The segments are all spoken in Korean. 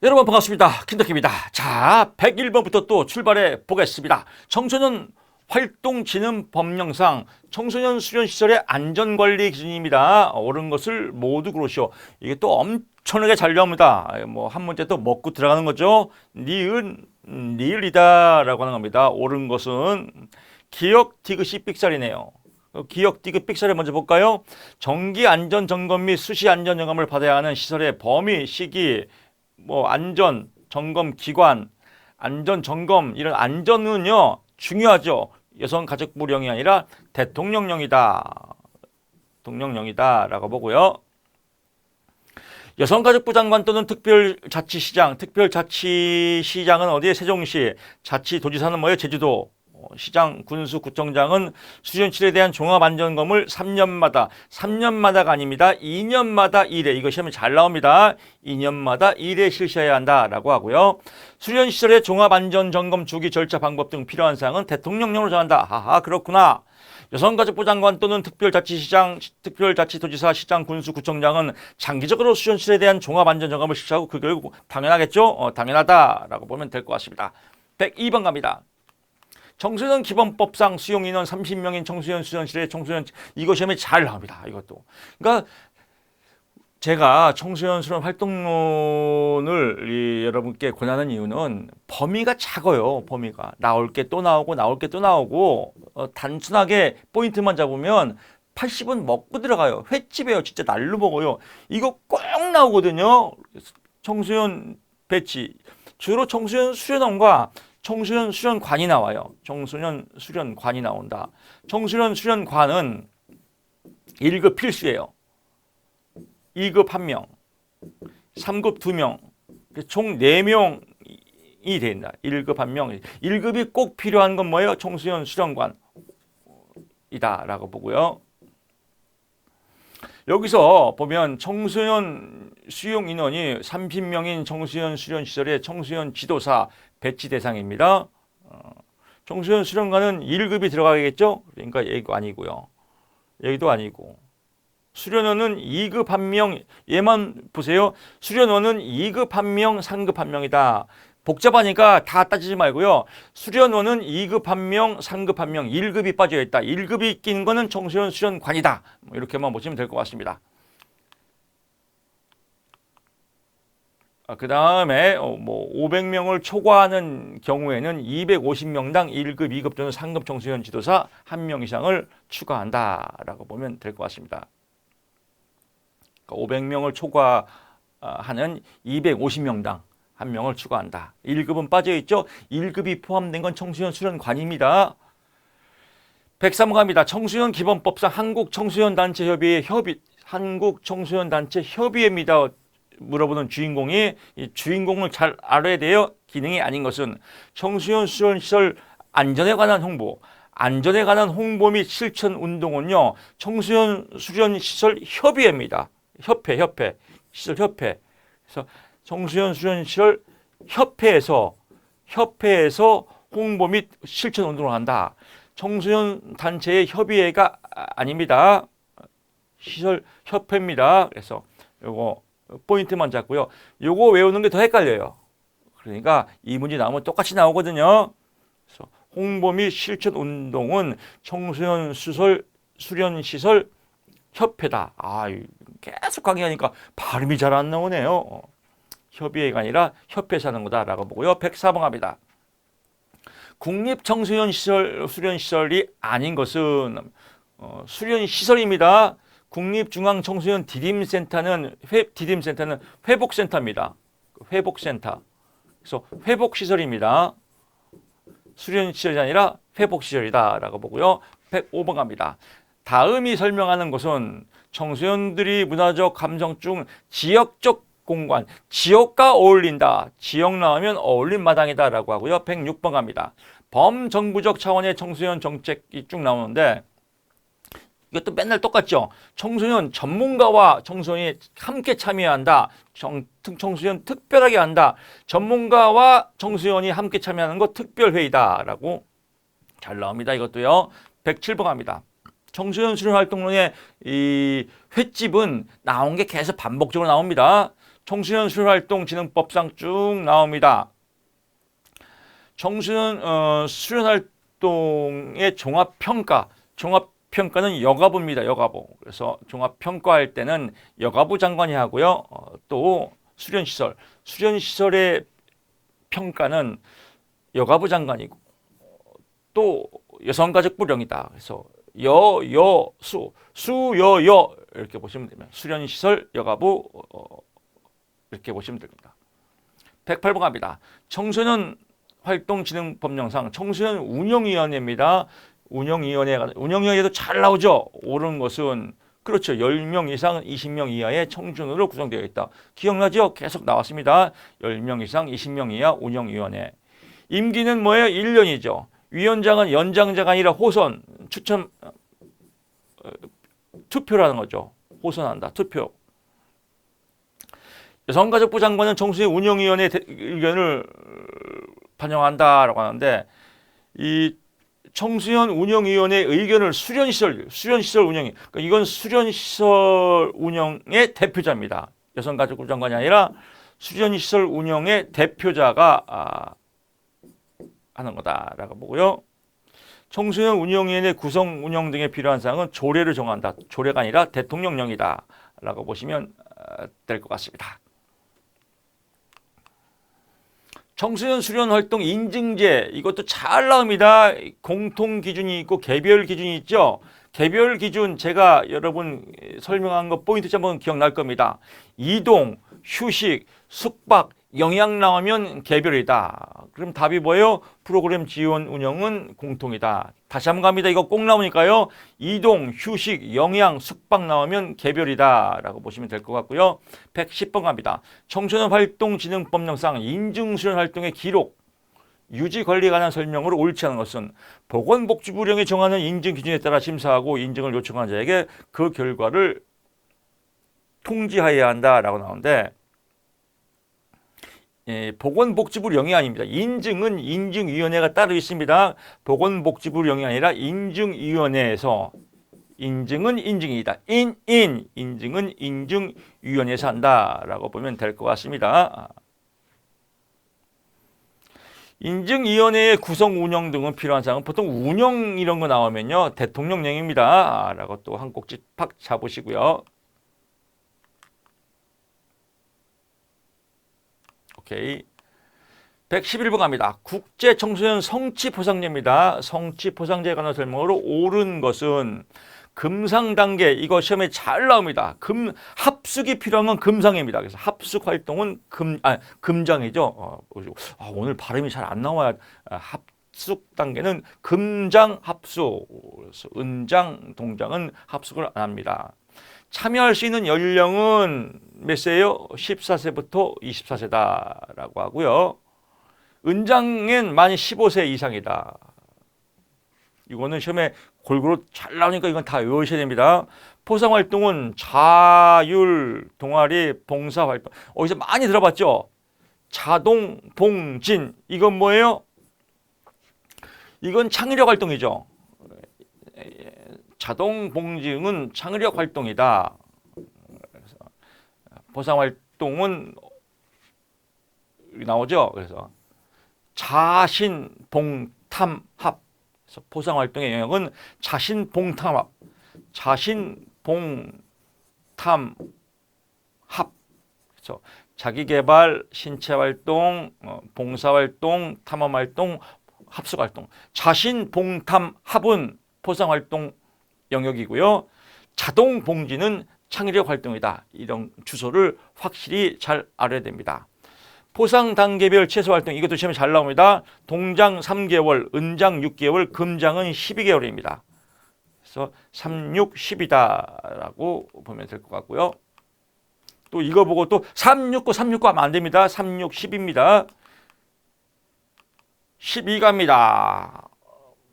여러분 반갑습니다. 킨더키입니다. 자, 101번부터 또 출발해 보겠습니다. 청소년 활동진흥법령상 청소년 수련시설의 안전관리 기준입니다. 옳은 것을 모두 그러시오. 이게 또 엄청나게 잘 나옵니다. 뭐 한 문제 또 먹고 들어가는 거죠. 니은 리을이다 라고 하는 겁니다. 옳은 것은 기억 디귿이 삑살이네요. 기억 디귿 삑살을 먼저 볼까요? 정기 안전 점검 및 수시 안전 점검을 받아야 하는 시설의 범위, 시기, 뭐 안전 점검 기관, 안전 점검 이런 안전은요 중요하죠. 여성가족부령이 아니라 대통령령이다. 대통령령이다라고 보고요. 여성가족부 장관 또는 특별자치시장, 특별자치시장은 어디에? 세종시, 자치도지사는 뭐예요? 제주도. 시장, 군수, 구청장은 수련실에 대한 종합안전검을 3년마다가 아닙니다. 2년마다 1회. 이거 시험에 잘 나옵니다. 2년마다 1회 실시해야 한다라고 하고요. 수련시설의 종합안전점검 주기 절차 방법 등 필요한 사항은 대통령령으로 정한다. 하하, 그렇구나. 여성가족부 장관 또는 특별자치시장, 특별자치도지사, 시장, 군수, 구청장은 장기적으로 수련실에 대한 종합안전점검을 실시하고 그 결국 당연하겠죠? 당연하다라고 보면 될 것 같습니다. 102번 갑니다. 청소년 기본법상 수용인원 30명인 청소년 수련실의 청소년, 이거 시험에 잘 나옵니다. 이것도. 그러니까 제가 청소년 수련 활동론을 여러분께 권하는 이유는 범위가 작아요. 범위가. 나올 게 또 나오고 나올 게 또 나오고 단순하게 포인트만 잡으면 80은 먹고 들어가요. 횟집이에요. 진짜 날로 먹어요. 이거 꼭 나오거든요. 청소년 배치. 주로 청소년 수련원과 청소년 수련관이 나와요. 청소년 수련관이 나온다. 청소년 수련관은 1급 필수예요. 2급 1명, 3급 2명, 총 4명이 된다. 1급 1명. 1급이 꼭 필요한 건 뭐예요? 청소년 수련관이다 라고 보고요. 여기서 보면 청소년 수용 인원이 30명인 청소년 수련시설의 청소년 지도사 배치 대상입니다. 청소년 수련관은 1급이 들어가겠죠? 그러니까 여기도 아니고요. 여기도 아니고. 수련원은 2급 1명, 얘만 보세요. 수련원은 2급 1명, 3급 1명이다. 복잡하니까 다 따지지 말고요. 수련원은 2급 1명, 3급 1명, 1급이 빠져있다. 1급이 낀 거는 청소년 수련관이다. 이렇게만 보시면 될 것 같습니다. 그 다음에 뭐 500명을 초과하는 경우에는 250명당 1급, 2급 또는 3급 청소년 지도사 1명 이상을 추가한다라고 보면 될 것 같습니다. 그러니까 500명을 초과하는 250명당 1명을 추가한다. 1급은 빠져있죠. 1급이 포함된 건 청소년 수련관입니다. 103번 갑니다. 청소년 기본법상 한국청소년단체협의회 한국청소년단체협의회입니다. 물어보는 주인공이 이 주인공을 잘 알아야 돼요. 기능이 아닌 것은 청소년 수련시설 안전에 관한 홍보, 안전에 관한 홍보 및 실천 운동은요. 청소년 수련시설 협의회입니다. 협회, 시설협회. 그래서 청소년 수련시설 협회에서 홍보 및 실천 운동을 한다. 청소년 단체의 협의회가 아닙니다. 시설협회입니다. 그래서 요거 포인트만 잡고요. 요거 외우는 게 더 헷갈려요. 그러니까 이 문제 나오면 똑같이 나오거든요. 그래서 홍보 및 실천 운동은 청소년 수련시설 협회다. 계속 강의하니까 발음이 잘 안 나오네요. 협의회가 아니라 협회에서 하는 거다라고 보고요. 104번 갑니다. 국립청소년 수련시설이 아닌 것은 수련시설입니다. 국립중앙청소년 디딤센터는 회복센터입니다. 회복센터. 그래서 회복시설입니다. 수련시설이 아니라 회복시설이다라고 보고요. 105번 갑니다. 다음이 설명하는 것은 청소년들이 문화적, 감성적, 지역적 공간, 지역과 어울린다. 지역 나오면 어울린 마당이다라고 하고요. 106번 갑니다. 범정부적 차원의 청소년 정책이 쭉 나오는데 이것도 맨날 똑같죠. 청소년 전문가와 청소년이 함께 참여한다. 청소년 특별하게 한다. 전문가와 청소년이 함께 참여하는 거 특별회의다라고 잘 나옵니다. 이것도요. 107번 갑니다. 청소년 수련 활동론의 이 횟집은 나온 게 계속 반복적으로 나옵니다. 청소년 수련활동진흥법상 쭉 나옵니다. 청소년 수련활동의 종합평가는 여가부입니다. 여가부. 그래서 종합평가할 때는 여가부 장관이 하고요. 또 수련시설의 평가는 여가부 장관이고 또 여성가족부령이다. 그래서 수여여 이렇게 보시면 됩니다. 수련시설 여가부 이렇게 보시면 됩니다. 108번 갑니다. 청소년 활동진흥법령상 청소년 운영위원회입니다. 운영위원회도 잘 나오죠. 옳은 것은 그렇죠. 10명 이상 20명 이하의 청소년으로 구성되어 있다. 기억나죠? 계속 나왔습니다. 10명 이상 20명 이하 운영위원회. 임기는 뭐예요? 1년이죠. 위원장은 연장자가 아니라 호선, 추천, 투표라는 거죠. 호선한다. 투표. 여성가족부 장관은 청소년 운영위원회 의견을 반영한다라고 하는데 이 청소년 운영위원회 의견을 수련시설 운영이 그러니까 이건 수련시설 운영의 대표자입니다. 여성가족부 장관이 아니라 수련시설 운영의 대표자가 하는 거다라고 보고요. 청소년 운영위원회 구성 운영 등에 필요한 사항은 조례를 정한다. 조례가 아니라 대통령령이다라고 보시면 될 것 같습니다. 청소년 수련활동 인증제 이것도 잘 나옵니다. 공통 기준이 있고 개별 기준이 있죠. 개별 기준 제가 여러분 설명한 거 포인트 한번 기억날 겁니다. 이동, 휴식, 숙박, 영양 나오면 개별이다. 그럼 답이 뭐예요? 프로그램 지원 운영은 공통이다. 다시 한번 갑니다. 이거 꼭 나오니까요. 이동, 휴식, 영양, 숙박 나오면 개별이다 라고 보시면 될 것 같고요. 110번 갑니다. 청소년 활동진흥법령상 인증수련활동의 기록, 유지 관리에 관한 설명으로 옳지 않은 것은 보건복지부령이 정하는 인증 기준에 따라 심사하고 인증을 요청한 자에게 그 결과를 통지하여야 한다라고 나오는데 보건복지부령이 아닙니다. 인증은 인증위원회가 따로 있습니다. 보건복지부령이 아니라 인증위원회에서 인증은 인증이다. 인증은 인증위원회에서 한다라고 보면 될 것 같습니다. 인증위원회의 구성 운영 등은 필요한 사항은 보통 운영 이런 거 나오면요. 대통령령입니다. 라고 또 한 꼭지 팍 잡으시고요. 오케이. 111번 갑니다. 국제청소년 성취보상제입니다. 성취보상제에 관한 설명으로 옳은 것은 금상 단계, 이거 시험에 잘 나옵니다. 합숙이 필요한 건 금상입니다. 그래서 합숙 활동은 금장이죠. 오늘 발음이 잘 안 나와야 합숙 단계는 금장 합숙, 은장 동장은 합숙을 안 합니다. 참여할 수 있는 연령은 몇 세예요? 14세부터 24세다라고 하고요. 은장엔 만 15세 이상이다. 이거는 시험에 골고루 잘 나오니까 이건 다 외우셔야 됩니다. 포상활동은 자율, 동아리, 봉사활동. 어디서 많이 들어봤죠? 자동, 봉진. 이건 뭐예요? 이건 창의력 활동이죠. 자동 봉진은 창의력 활동이다. 포상활동은 나오죠. 그래서 자신봉탐합. 그래서 포상활동의 영역은 자신봉탐합. 자신봉탐합. 그래서 자기개발, 신체활동, 봉사활동, 탐험활동, 합숙활동. 자신봉탐합은 포상활동 영역이고요. 자동봉지는 창의력 활동이다. 이런 주소를 확실히 잘 알아야 됩니다. 포상 단계별 최소 활동 이것도 시험에 잘 나옵니다. 동장 3개월, 은장 6개월, 금장은 12개월입니다. 그래서 3, 6, 10이다라고 보면 될 것 같고요. 또 이거 보고 또 3, 6, 9, 3, 6, 9 하면 안 됩니다. 3, 6, 10입니다. 12갑니다.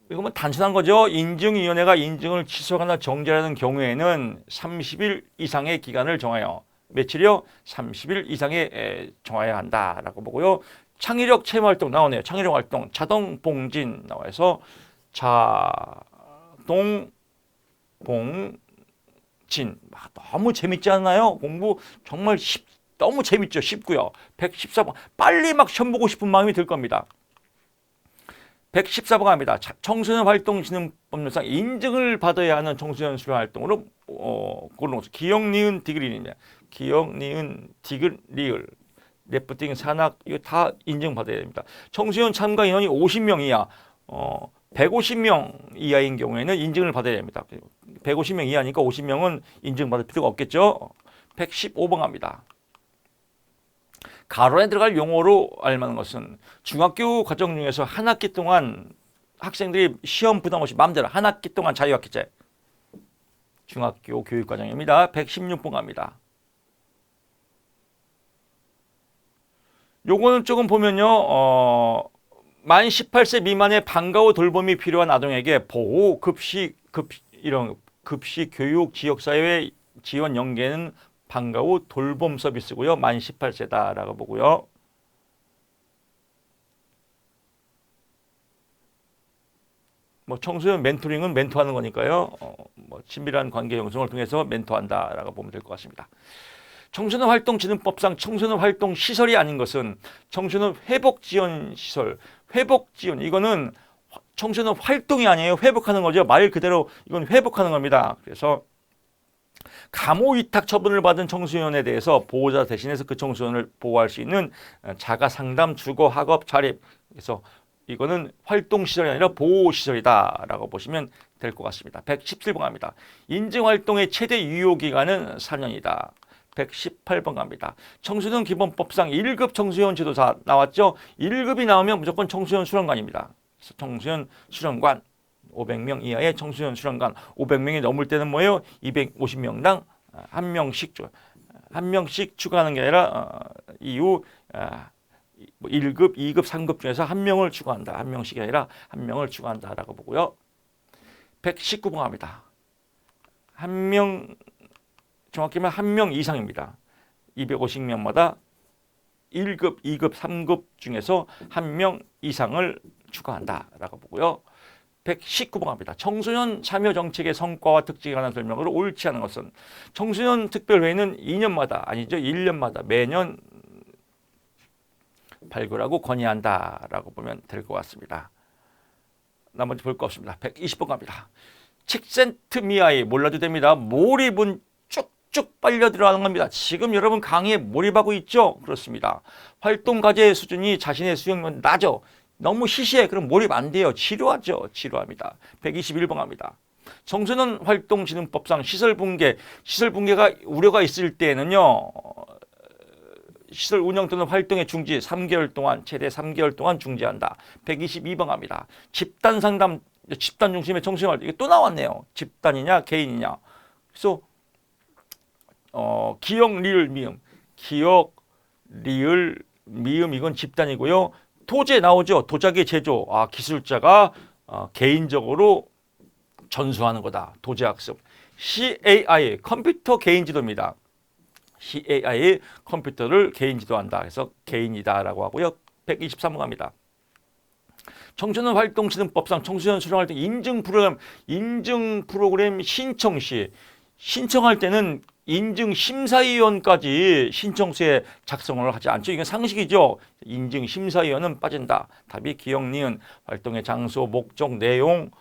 이거는 단순한 거죠. 인증위원회가 인증을 취소하거나 정지하는 경우에는 30일 이상의 기간을 정하여 며칠이요? 30일 이상에 정해야 한다라고 보고요. 창의력 체험활동 나오네요. 창의력 활동 자동봉진 나와서 자동봉진 너무 재밌지 않나요? 공부 정말 너무 재밌죠. 쉽고요. 114번. 빨리 막 시험 보고 싶은 마음이 들 겁니다. 114번 갑니다. 청소년 활동 진흥법률상 인증을 받아야 하는 청소년 수련 활동으로 고르는 것은 기역, 니은, 디귿이냐. 기역, 니은, 디귿, 리을. 래프팅, 산악 이거 다 인증받아야 됩니다. 청소년 참가 인원이 50명 이하, 150명 이하인 경우에는 인증을 받아야 됩니다. 150명 이하니까 50명은 인증받을 필요가 없겠죠. 115번 갑니다. 가론에 들어갈 용어로 알만한 것은 중학교 과정 중에서 한 학기 동안 학생들이 시험 부담 없이 마음대로 한 학기 동안 자유학기제. 중학교 교육과정입니다. 116번 갑니다. 요거는 조금 보면요, 만 18세 미만의 방과 후 돌봄이 필요한 아동에게 보호, 이런 급식, 교육, 지역사회 지원 연계는 방과 후 돌봄 서비스고요. 만 18세다라고 보고요. 뭐 청소년 멘토링은 멘토하는 거니까요. 뭐 친밀한 관계 형성을 통해서 멘토한다라고 보면 될 것 같습니다. 청소년 활동 진흥법상 청소년 활동 시설이 아닌 것은 청소년 회복 지원 시설, 회복 지원 이거는 청소년 활동이 아니에요. 회복하는 거죠. 말 그대로 이건 회복하는 겁니다. 그래서 감호 위탁 처분을 받은 청소년에 대해서 보호자 대신해서 그 청소년을 보호할 수 있는 자가 상담, 주거, 학업, 자립. 그래서 이거는 활동 시설이 아니라 보호 시설이다라고 보시면 될 것 같습니다. 117번 갑니다. 인증 활동의 최대 유효 기간은 4년이다. 118번 갑니다. 청소년 기본법상 1급 청소년 지도사 나왔죠? 1급이 나오면 무조건 청소년 수련관입니다. 그래서 청소년 수련관 500명 이하의 청소년 수련관 500명이 넘을 때는 뭐예요? 250명당 한 명씩 추가하는 게 아니라 이후 1급, 2급, 3급 중에서 한 명을 추가한다. 한 명씩이 아니라 한 명을 추가한다라고 보고요. 119번 갑니다. 정확히 말하면 한 명 이상입니다. 250명마다 1급, 2급, 3급 중에서 한 명 이상을 추가한다라고 보고요. 119번 갑니다. 청소년 참여 정책의 성과와 특징에 관한 설명으로 옳지 않은 것은 청소년 특별회의는 2년마다 아니죠. 1년마다 매년 발굴하고 건의한다라고 보면 될 것 같습니다. 나머지 볼 거 없습니다. 120번 갑니다. 칙센트미아이 몰라도 됩니다. 몰입은 쭉 빨려 들어가는 겁니다. 지금 여러분 강의에 몰입하고 있죠? 그렇습니다. 활동 과제 수준이 자신의 수행면 낮아. 너무 시시해. 그럼 몰입 안 돼요. 지루하죠. 지루합니다. 121번 갑니다. 청소년 활동 진흥법상 시설 붕괴가 우려가 있을 때에는요. 시설 운영 또는 활동의 중지 3개월 동안 최대 3개월 동안 중지한다. 122번 갑니다. 집단 상담 집단 중심의 청소년 활동 이게 또 나왔네요. 집단이냐 개인이냐. 그래서 기역, 리을, 미음. 기역, 리을, 미음 이건 집단이고요. 토제 나오죠. 도자기 제조. 기술자가 개인적으로 전수하는 거다. 도제 학습. CAI 컴퓨터 개인 지도입니다. CAI 컴퓨터를 개인 지도한다. 그래서 개인이다라고 하고요. 123번 갑니다. 청소년 활동 진흥법상 청소년 수련 활동 인증 프로그램 신청 시 신청할 때는 인증 심사위원까지 신청서에 작성을 하지 않죠. 이건 상식이죠. 인증 심사위원은 빠진다. 답이 기역, 니은, 활동의 장소, 목적, 내용,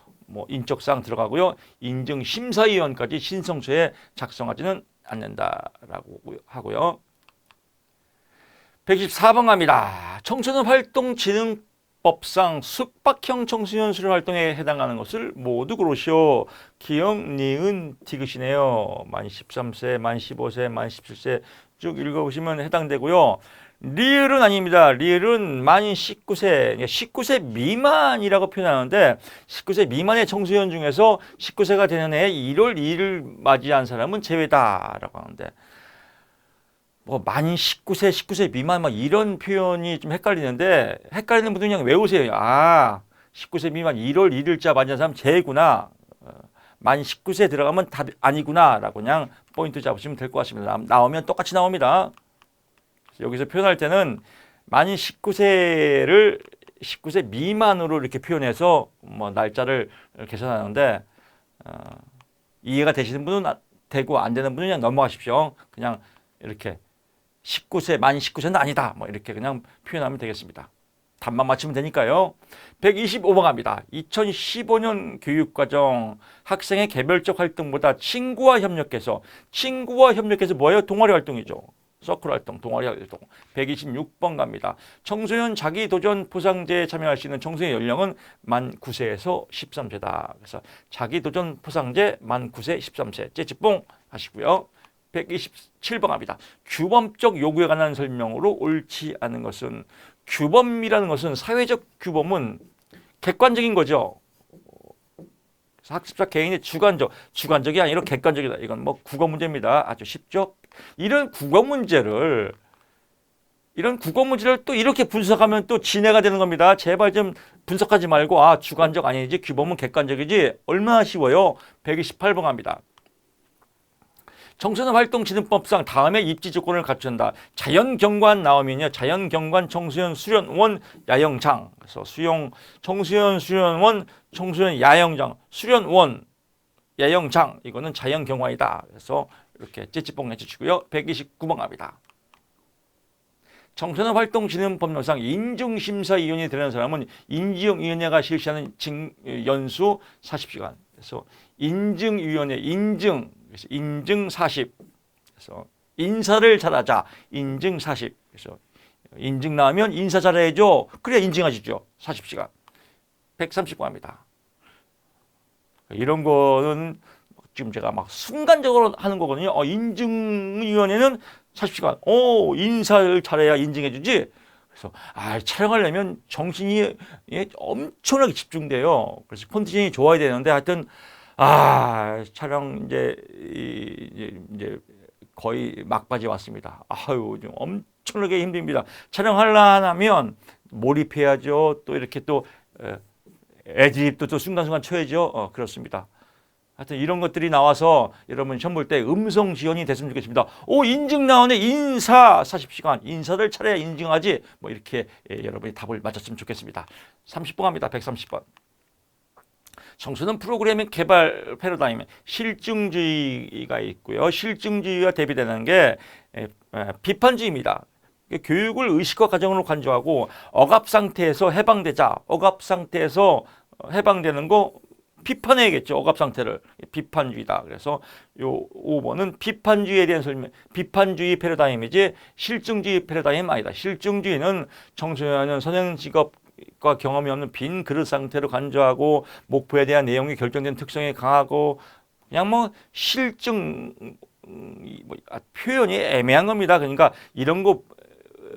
인적사항 들어가고요. 인증 심사위원까지 신청서에 작성하지는 않는다라고 하고요. 124번 갑니다. 청소년 활동 진흥법상 숙박형 청소년 수련 활동에 해당하는 것을 모두 고르시오. 기역, 니은, 디귿이네요. 만 13세, 만 15세, 만 17세 쭉 읽어보시면 해당되고요. 리을은 아닙니다. 리을은 만 19세, 19세 미만이라고 표현하는데 19세 미만의 청소년 중에서 19세가 되는 해 1월 2일을 맞이한 사람은 제외다라고 하는데 만 19세, 19세 미만 이런 표현이 좀 헷갈리는데 헷갈리는 분들은 그냥 외우세요. 19세 미만 1월 1일자 맞이한 사람 제외구나. 만 19세 들어가면 답 아니구나 라고 그냥 포인트 잡으시면 될 것 같습니다. 나오면 똑같이 나옵니다. 여기서 표현할 때는 만 19세를 19세 미만으로 이렇게 표현해서 날짜를 계산하는데 이해가 되시는 분은 되고 안 되는 분은 그냥 넘어가십시오. 그냥 이렇게 19세, 만 19세는 아니다. 뭐 이렇게 그냥 표현하면 되겠습니다. 답만 맞추면 되니까요. 125번 갑니다. 2015년 교육과정 학생의 개별적 활동보다 친구와 협력해서 뭐예요? 동아리 활동이죠. 서클 활동, 동아리 활동. 126번 갑니다. 청소년 자기도전 포상제에 참여할 수 있는 청소년 연령은 만 9세에서 13세다. 그래서 자기도전 포상제 만 9세, 13세. 째찌뽕 하시고요. 127번 갑니다. 규범적 요구에 관한 설명으로 옳지 않은 것은, 규범이라는 것은, 사회적 규범은 객관적인 거죠. 학습자 개인의 주관적이 아니라 객관적이다. 이건 뭐 국어 문제입니다. 아주 쉽죠? 이런 국어 문제를 또 이렇게 분석하면 또 진해가 되는 겁니다. 제발 좀 분석하지 말고, 아, 주관적 아니지, 규범은 객관적이지. 얼마나 쉬워요? 128번 갑니다. 청소년 활동진흥법상 다음에 입지 조건을 갖춘다. 자연경관 나오면요. 자연경관 청소년 수련원 야영장. 그래서 청소년 수련원, 청소년 야영장, 수련원 야영장. 이거는 자연경관이다. 그래서 이렇게 찌찌뽕 해주시고요. 129번 갑니다. 청소년 활동진흥법령상 인증심사위원이 되는 사람은 인증위원회가 실시하는 연수 40시간. 그래서 인증위원회, 인증 40. 그래서 인사를 잘하자. 인증 40. 그래서 인증 나오면 인사 잘해야죠. 그래야 인증하시죠. 40시간. 130번 합니다. 이런 거는 지금 제가 막 순간적으로 하는 거거든요. 인증위원회는 40시간. 인사를 잘해야 인증해주지. 그래서 촬영하려면 정신이 엄청나게 집중돼요. 그래서 컨디션이 좋아야 되는데 하여튼 촬영 이제 거의 막바지 왔습니다. 좀 엄청나게 힘듭니다. 촬영하려면 몰입해야죠. 또 이렇게 또 애드립도 또 순간순간 쳐야죠. 그렇습니다. 하여튼 이런 것들이 나와서 여러분 시험 볼 때 음성 지원이 됐으면 좋겠습니다. 인증 나오네. 인사 40시간. 인사를 차려야 인증하지. 뭐 이렇게 여러분이 답을 맞췄으면 좋겠습니다. 30번 합니다. 130번. 청소년 프로그래밍 개발 패러다임, 실증주의가 있고요. 실증주의와 대비되는 게 비판주의입니다. 교육을 의식과 가정으로 간주하고 억압 상태에서 해방되자. 억압 상태에서 해방되는 거 비판해야겠죠. 억압 상태를. 비판주의다. 그래서 요 5번은 비판주의에 대한 설명. 비판주의 패러다임이지 실증주의 패러다임 아니다. 실증주의는 청소년은 선행 직업과 경험이 없는 빈 그릇 상태로 간주하고 목표에 대한 내용이 결정된 특성이 강하고 그냥 뭐 실증 표현이 애매한 겁니다. 그러니까 이런 거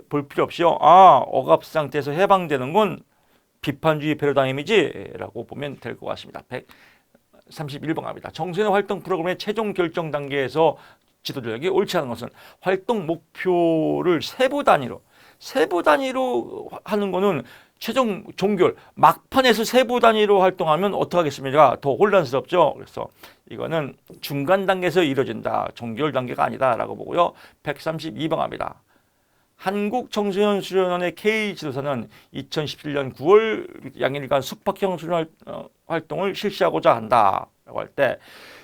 볼 필요 없이요. 억압 상태에서 해방되는 건 비판주의 패러다임이지 라고 보면 될 것 같습니다. 131번 갑니다. 청소년 활동 프로그램의 최종 결정 단계에서 지도 전략이 옳지 않은 것은 활동 목표를 세부 단위로 하는 거는 최종 종결 막판에서 세부 단위로 활동하면 어떡하겠습니까? 더 혼란스럽죠. 그래서 이거는 중간 단계에서 이루어진다. 종결 단계가 아니다 라고 보고요. 132번 갑니다. 한국청소년 수련원의 K 지도사는 2017년 9월 양일간 숙박형 수련 활동을 실시하고자 한다라고 할 때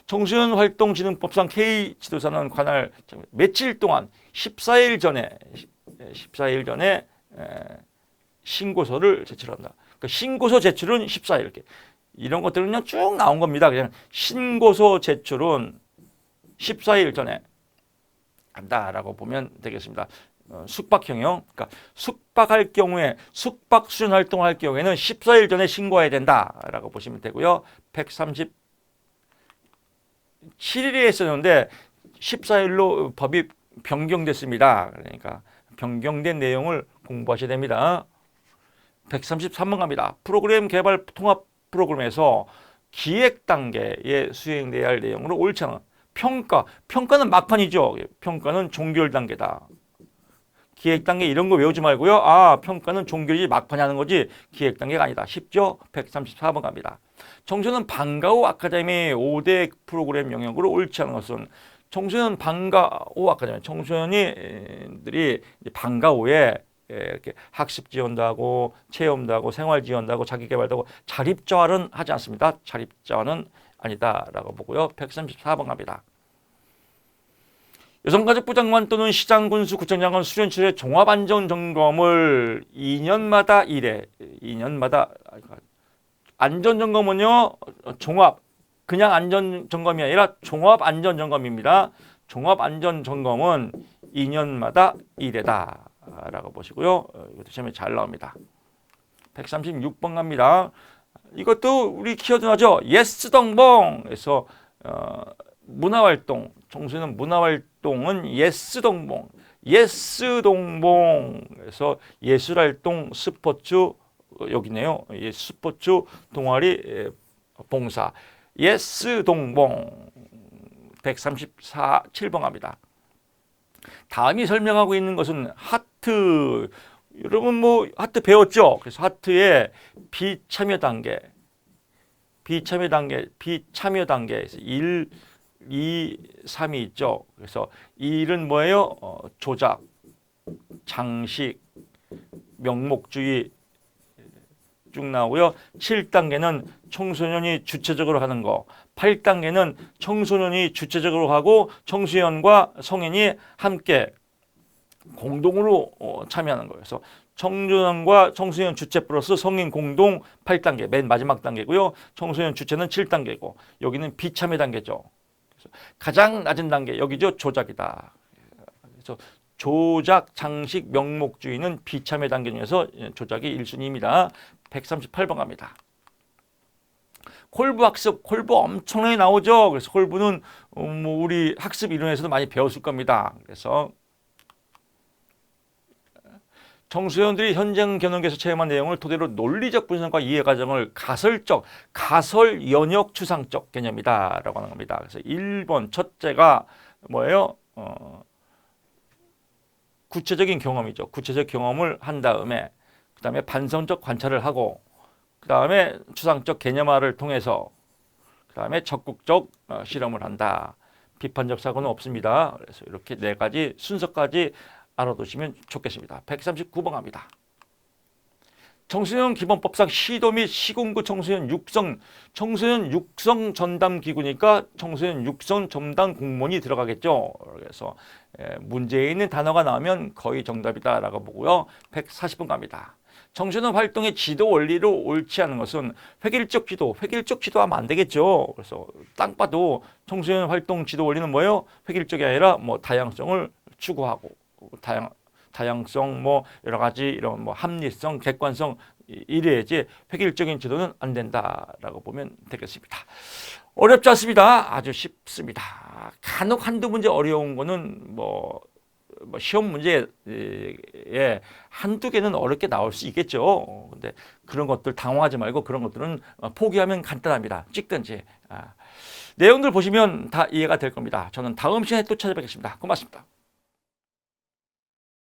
청소년 활동진흥법상 K 지도사는 관할 며칠 동안 14일 전에 신고서를 제출한다. 그러니까 신고서 제출은 14일 이렇게 이런 것들은 그냥 쭉 나온 겁니다. 그냥 신고서 제출은 14일 전에 한다라고 보면 되겠습니다. 숙박형이요. 그러니까 숙박할 경우에 숙박 수련 활동할 경우에는 14일 전에 신고해야 된다라고 보시면 되고요. 137일에 했었는데 14일로 법이 변경됐습니다. 그러니까 변경된 내용을 공부하셔야 됩니다. 133번 갑니다. 프로그램 개발 통합 프로그램에서 기획 단계에 수행돼야 할 내용으로 옳지 않은 평가는 막판이죠. 평가는 종결 단계다. 기획 단계 이런 거 외우지 말고요. 평가는 종결이 막판에 하는 거지 기획 단계가 아니다. 쉽죠? 134번 갑니다. 청소년 방과 후 아카데미 5대 프로그램 영역으로 옳지 않은 것은 청소년 방과 후 아카데미 청소년들이 방과 후에 이렇게 학습 지원도 하고 체험도 하고 생활 지원도 하고 자기 개발도 하고 자립자활은 하지 않습니다. 자립자활은 아니다라고 보고요. 134번 갑니다. 여성가족부 장관 또는 시장군수구청장은 수련실의 종합안전점검을 2년마다 2년마다 안전점검은요 그냥 안전점검이 아니라 종합안전점검입니다. 종합안전점검은 2년마다 1회다라고 보시고요. 이것도 시험에 잘 나옵니다. 136번 갑니다. 이것도 우리 키워드 나죠. 예스동봉에서 문화활동, 청소년 문화활동은 예스동봉, 예스동봉에서 예술활동 스포츠 여기네요. 스포츠 동아리 봉사 예스동봉 134, 7번 갑니다. 다음이 설명하고 있는 것은 하트. 여러분 뭐 하트 배웠죠? 그래서 하트의 비참여 단계에서 1, 2, 3이 있죠. 그래서 1은 뭐예요? 조작, 장식, 명목주의 쭉 나오고요. 7단계는 청소년이 주체적으로 하는 거. 8단계는 청소년이 주체적으로 하고 청소년과 성인이 함께 공동으로 참여하는 거예요. 그래서 청소년과 청소년 주체 플러스 성인 공동 8단계, 맨 마지막 단계고요. 청소년 주체는 7단계고 여기는 비참여 단계죠. 그래서 가장 낮은 단계 여기죠. 조작이다. 그래서 조작, 장식, 명목주의는 비참여 단계 중에서 조작이 1순위입니다. 138번 갑니다. 콜부 학습, 콜부 엄청나게 나오죠. 그래서 콜부는 뭐 우리 학습 이론에서도 많이 배웠을 겁니다. 그래서 청소년들이 현장 경영에서 체험한 내용을 토대로 논리적 분석과 이해 과정을 가설 연역 추상적 개념이다 라고 하는 겁니다. 그래서 1번 첫째가 뭐예요? 구체적인 경험이죠. 구체적 경험을 한 다음에 그 다음에 반성적 관찰을 하고 그 다음에 추상적 개념화를 통해서 그 다음에 적극적 실험을 한다. 비판적 사고는 없습니다. 그래서 이렇게 네 가지 순서까지 알아두시면 좋겠습니다. 139번 갑니다. 청소년 기본법상 시도 및 시군구 청소년 육성 전담 기구니까 청소년 육성 전담 공무원이 들어가겠죠. 그래서 문제에 있는 단어가 나오면 거의 정답이다라고 보고요. 140번 갑니다. 청소년 활동의 지도 원리로 옳지 않은 것은 획일적 지도하면 안 되겠죠. 그래서 딱 봐도 청소년 활동 지도 원리는 뭐예요? 획일적이 아니라 뭐 다양성을 추구하고 다양성 뭐 여러 가지 이런 뭐 합리성, 객관성 이래야지 획일적인 지도는 안 된다라고 보면 되겠습니다. 어렵지 않습니다. 아주 쉽습니다. 간혹 한두 문제 어려운 거는 뭐 시험 문제에 한두 개는 어렵게 나올 수 있겠죠. 근데 그런 것들 당황하지 말고 그런 것들은 포기하면 간단합니다. 찍든지. 내용들 보시면 다 이해가 될 겁니다. 저는 다음 시간에 또 찾아뵙겠습니다. 고맙습니다.